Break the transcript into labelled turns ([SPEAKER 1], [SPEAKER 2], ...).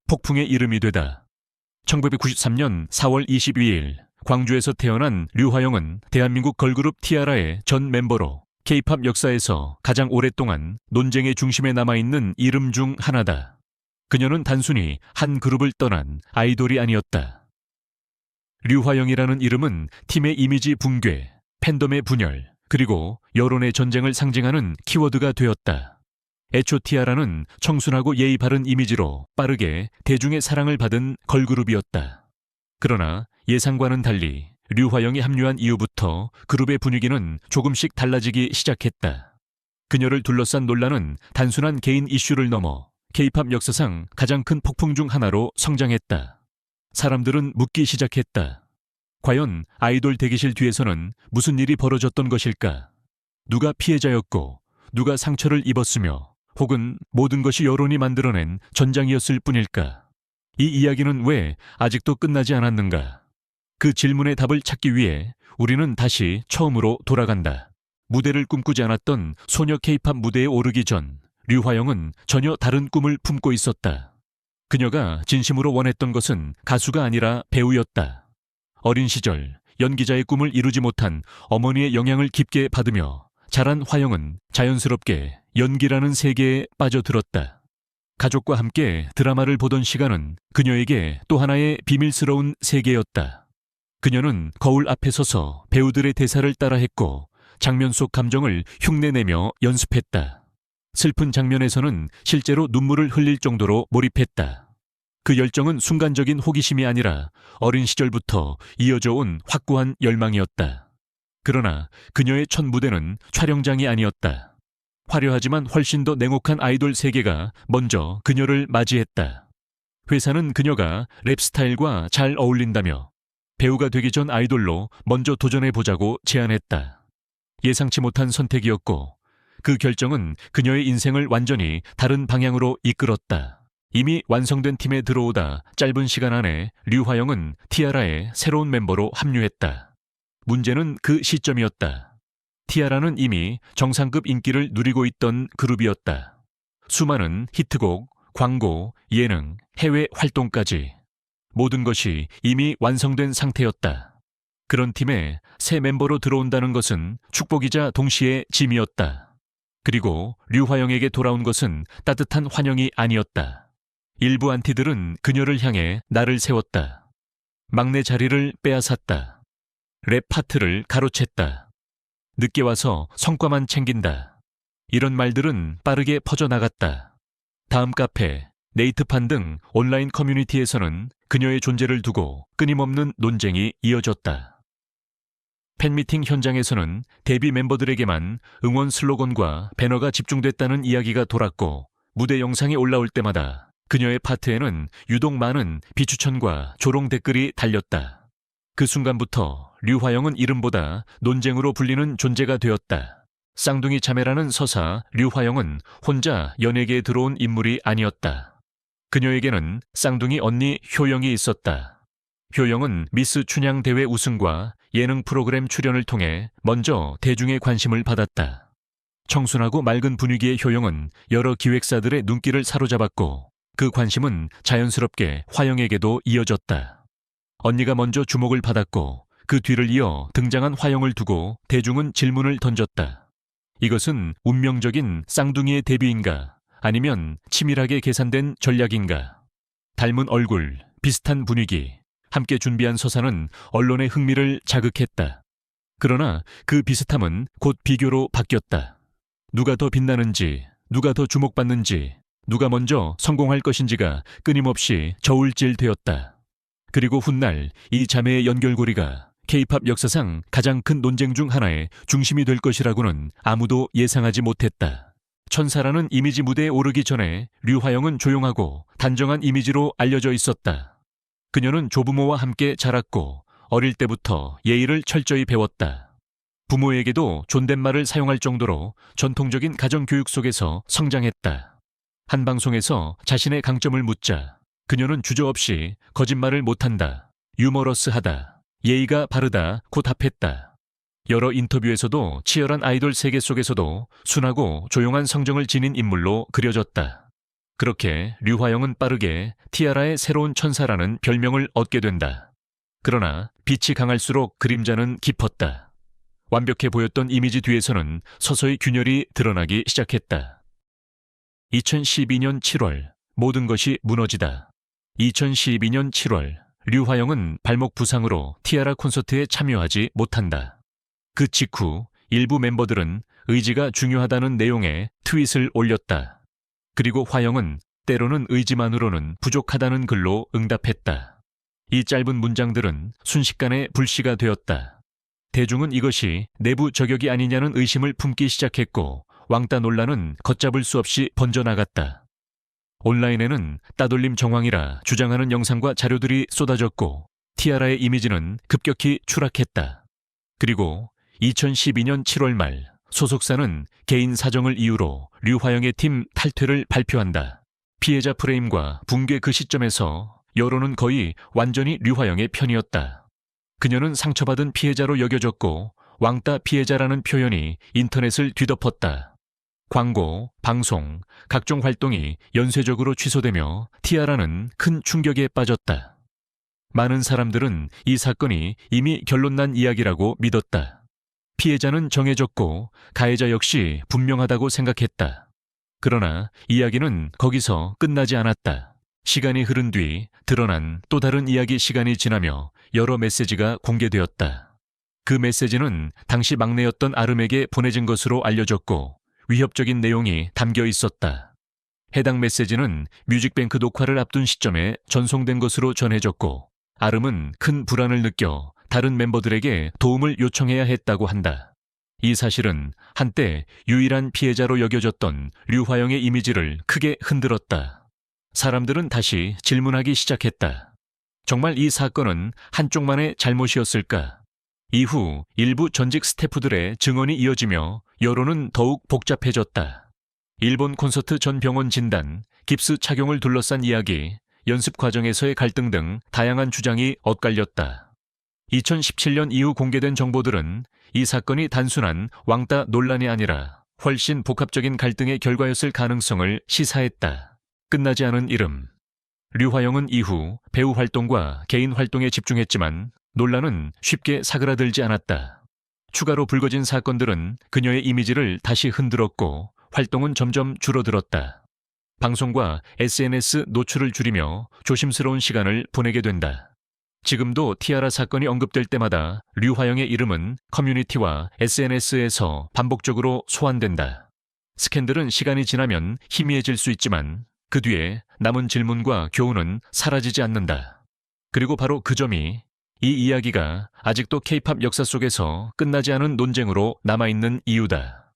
[SPEAKER 1] 폭풍의 이름이 되다. 1993년 4월 22일 광주에서 태어난 류화영은 대한민국 걸그룹 티아라의 전 멤버로 K-팝 역사에서 가장 오랫동안 논쟁의 중심에 남아있는 이름 중 하나다. 그녀는 단순히 한 그룹을 떠난 아이돌이 아니었다. 류화영이라는 이름은 팀의 이미지 붕괴, 팬덤의 분열, 그리고 여론의 전쟁을 상징하는 키워드가 되었다. 애초 티아라는 청순하고 예의 바른 이미지로 빠르게 대중의 사랑을 받은 걸그룹이었다. 그러나 예상과는 달리 류화영이 합류한 이후부터 그룹의 분위기는 조금씩 달라지기 시작했다. 그녀를 둘러싼 논란은 단순한 개인 이슈를 넘어 K-팝 역사상 가장 큰 폭풍 중 하나로 성장했다. 사람들은 묻기 시작했다. 과연 아이돌 대기실 뒤에서는 무슨 일이 벌어졌던 것일까? 누가 피해자였고 누가 상처를 입었으며 혹은 모든 것이 여론이 만들어낸 전장이었을 뿐일까? 이 이야기는 왜 아직도 끝나지 않았는가? 그 질문의 답을 찾기 위해 우리는 다시 처음으로 돌아간다. 무대를 꿈꾸지 않았던 소녀 K-팝 무대에 오르기 전 류화영은 전혀 다른 꿈을 품고 있었다. 그녀가 진심으로 원했던 것은 가수가 아니라 배우였다. 어린 시절 연기자의 꿈을 이루지 못한 어머니의 영향을 깊게 받으며 자란 화영은 자연스럽게 연기라는 세계에 빠져들었다. 가족과 함께 드라마를 보던 시간은 그녀에게 또 하나의 비밀스러운 세계였다. 그녀는 거울 앞에 서서 배우들의 대사를 따라했고 장면 속 감정을 흉내내며 연습했다. 슬픈 장면에서는 실제로 눈물을 흘릴 정도로 몰입했다. 그 열정은 순간적인 호기심이 아니라 어린 시절부터 이어져 온 확고한 열망이었다. 그러나 그녀의 첫 무대는 촬영장이 아니었다. 화려하지만 훨씬 더 냉혹한 아이돌 세계가 먼저 그녀를 맞이했다. 회사는 그녀가 랩 스타일과 잘 어울린다며 배우가 되기 전 아이돌로 먼저 도전해보자고 제안했다. 예상치 못한 선택이었고 그 결정은 그녀의 인생을 완전히 다른 방향으로 이끌었다. 이미 완성된 팀에 들어오다 짧은 시간 안에 류화영은 티아라의 새로운 멤버로 합류했다. 문제는 그 시점이었다. 티아라는 이미 정상급 인기를 누리고 있던 그룹이었다. 수많은 히트곡, 광고, 예능, 해외 활동까지 모든 것이 이미 완성된 상태였다. 그런 팀에 새 멤버로 들어온다는 것은 축복이자 동시에 짐이었다. 그리고 류화영에게 돌아온 것은 따뜻한 환영이 아니었다. 일부 안티들은 그녀를 향해 날을 세웠다. 막내 자리를 빼앗았다. 랩 파트를 가로챘다. 늦게 와서 성과만 챙긴다. 이런 말들은 빠르게 퍼져나갔다. 다음 카페, 네이트판 등 온라인 커뮤니티에서는 그녀의 존재를 두고 끊임없는 논쟁이 이어졌다. 팬미팅 현장에서는 데뷔 멤버들에게만 응원 슬로건과 배너가 집중됐다는 이야기가 돌았고 무대 영상이 올라올 때마다 그녀의 파트에는 유독 많은 비추천과 조롱 댓글이 달렸다. 그 순간부터 류화영은 이름보다 논쟁으로 불리는 존재가 되었다. 쌍둥이 자매라는 서사 류화영은 혼자 연예계에 들어온 인물이 아니었다. 그녀에게는 쌍둥이 언니 효영이 있었다. 효영은 미스 춘향 대회 우승과 예능 프로그램 출연을 통해 먼저 대중의 관심을 받았다. 청순하고 맑은 분위기의 효영은 여러 기획사들의 눈길을 사로잡았고 그 관심은 자연스럽게 화영에게도 이어졌다. 언니가 먼저 주목을 받았고 그 뒤를 이어 등장한 화영을 두고 대중은 질문을 던졌다. 이것은 운명적인 쌍둥이의 데뷔인가? 아니면 치밀하게 계산된 전략인가? 닮은 얼굴, 비슷한 분위기, 함께 준비한 서사는 언론의 흥미를 자극했다. 그러나 그 비슷함은 곧 비교로 바뀌었다. 누가 더 빛나는지, 누가 더 주목받는지, 누가 먼저 성공할 것인지가 끊임없이 저울질되었다. 그리고 훗날 이 자매의 연결고리가 K-팝 역사상 가장 큰 논쟁 중 하나의 중심이 될 것이라고는 아무도 예상하지 못했다. 천사라는 이미지 무대에 오르기 전에 류화영은 조용하고 단정한 이미지로 알려져 있었다. 그녀는 조부모와 함께 자랐고 어릴 때부터 예의를 철저히 배웠다. 부모에게도 존댓말을 사용할 정도로 전통적인 가정교육 속에서 성장했다. 한 방송에서 자신의 강점을 묻자 그녀는 주저없이 거짓말을 못한다, 유머러스하다, 예의가 바르다 고 답했다. 여러 인터뷰에서도 치열한 아이돌 세계 속에서도 순하고 조용한 성정을 지닌 인물로 그려졌다. 그렇게 류화영은 빠르게 티아라의 새로운 천사라는 별명을 얻게 된다. 그러나 빛이 강할수록 그림자는 깊었다. 완벽해 보였던 이미지 뒤에서는 서서히 균열이 드러나기 시작했다. 2012년 7월 모든 것이 무너지다. 2012년 7월 류화영은 발목 부상으로 티아라 콘서트에 참여하지 못한다. 그 직후 일부 멤버들은 의지가 중요하다는 내용의 트윗을 올렸다. 그리고 화영은 때로는 의지만으로는 부족하다는 글로 응답했다. 이 짧은 문장들은 순식간에 불씨가 되었다. 대중은 이것이 내부 저격이 아니냐는 의심을 품기 시작했고 왕따 논란은 걷잡을 수 없이 번져나갔다. 온라인에는 따돌림 정황이라 주장하는 영상과 자료들이 쏟아졌고 티아라의 이미지는 급격히 추락했다. 그리고 2012년 7월 말 소속사는 개인 사정을 이유로 류화영의 팀 탈퇴를 발표한다. 피해자 프레임과 붕괴 그 시점에서 여론은 거의 완전히 류화영의 편이었다. 그녀는 상처받은 피해자로 여겨졌고 왕따 피해자라는 표현이 인터넷을 뒤덮었다. 광고, 방송, 각종 활동이 연쇄적으로 취소되며 티아라는 큰 충격에 빠졌다. 많은 사람들은 이 사건이 이미 결론난 이야기라고 믿었다. 피해자는 정해졌고 가해자 역시 분명하다고 생각했다. 그러나 이야기는 거기서 끝나지 않았다. 시간이 흐른 뒤 드러난 또 다른 이야기. 시간이 지나며 여러 메시지가 공개되었다. 그 메시지는 당시 막내였던 아름에게 보내진 것으로 알려졌고 위협적인 내용이 담겨 있었다. 해당 메시지는 뮤직뱅크 녹화를 앞둔 시점에 전송된 것으로 전해졌고 아름은 큰 불안을 느껴 다른 멤버들에게 도움을 요청해야 했다고 한다. 이 사실은 한때 유일한 피해자로 여겨졌던 류화영의 이미지를 크게 흔들었다. 사람들은 다시 질문하기 시작했다. 정말 이 사건은 한쪽만의 잘못이었을까? 이후 일부 전직 스태프들의 증언이 이어지며 여론은 더욱 복잡해졌다. 일본 콘서트 전 병원 진단, 깁스 착용을 둘러싼 이야기, 연습 과정에서의 갈등 등 다양한 주장이 엇갈렸다. 2017년 이후 공개된 정보들은 이 사건이 단순한 왕따 논란이 아니라 훨씬 복합적인 갈등의 결과였을 가능성을 시사했다. 끝나지 않은 이름. 류화영은 이후 배우 활동과 개인 활동에 집중했지만 논란은 쉽게 사그라들지 않았다. 추가로 불거진 사건들은 그녀의 이미지를 다시 흔들었고 활동은 점점 줄어들었다. 방송과 SNS 노출을 줄이며 조심스러운 시간을 보내게 된다. 지금도 티아라 사건이 언급될 때마다 류화영의 이름은 커뮤니티와 SNS에서 반복적으로 소환된다. 스캔들은 시간이 지나면 희미해질 수 있지만 그 뒤에 남은 질문과 교훈은 사라지지 않는다. 그리고 바로 그 점이 이 이야기가 아직도 K-팝 역사 속에서 끝나지 않은 논쟁으로 남아있는 이유다.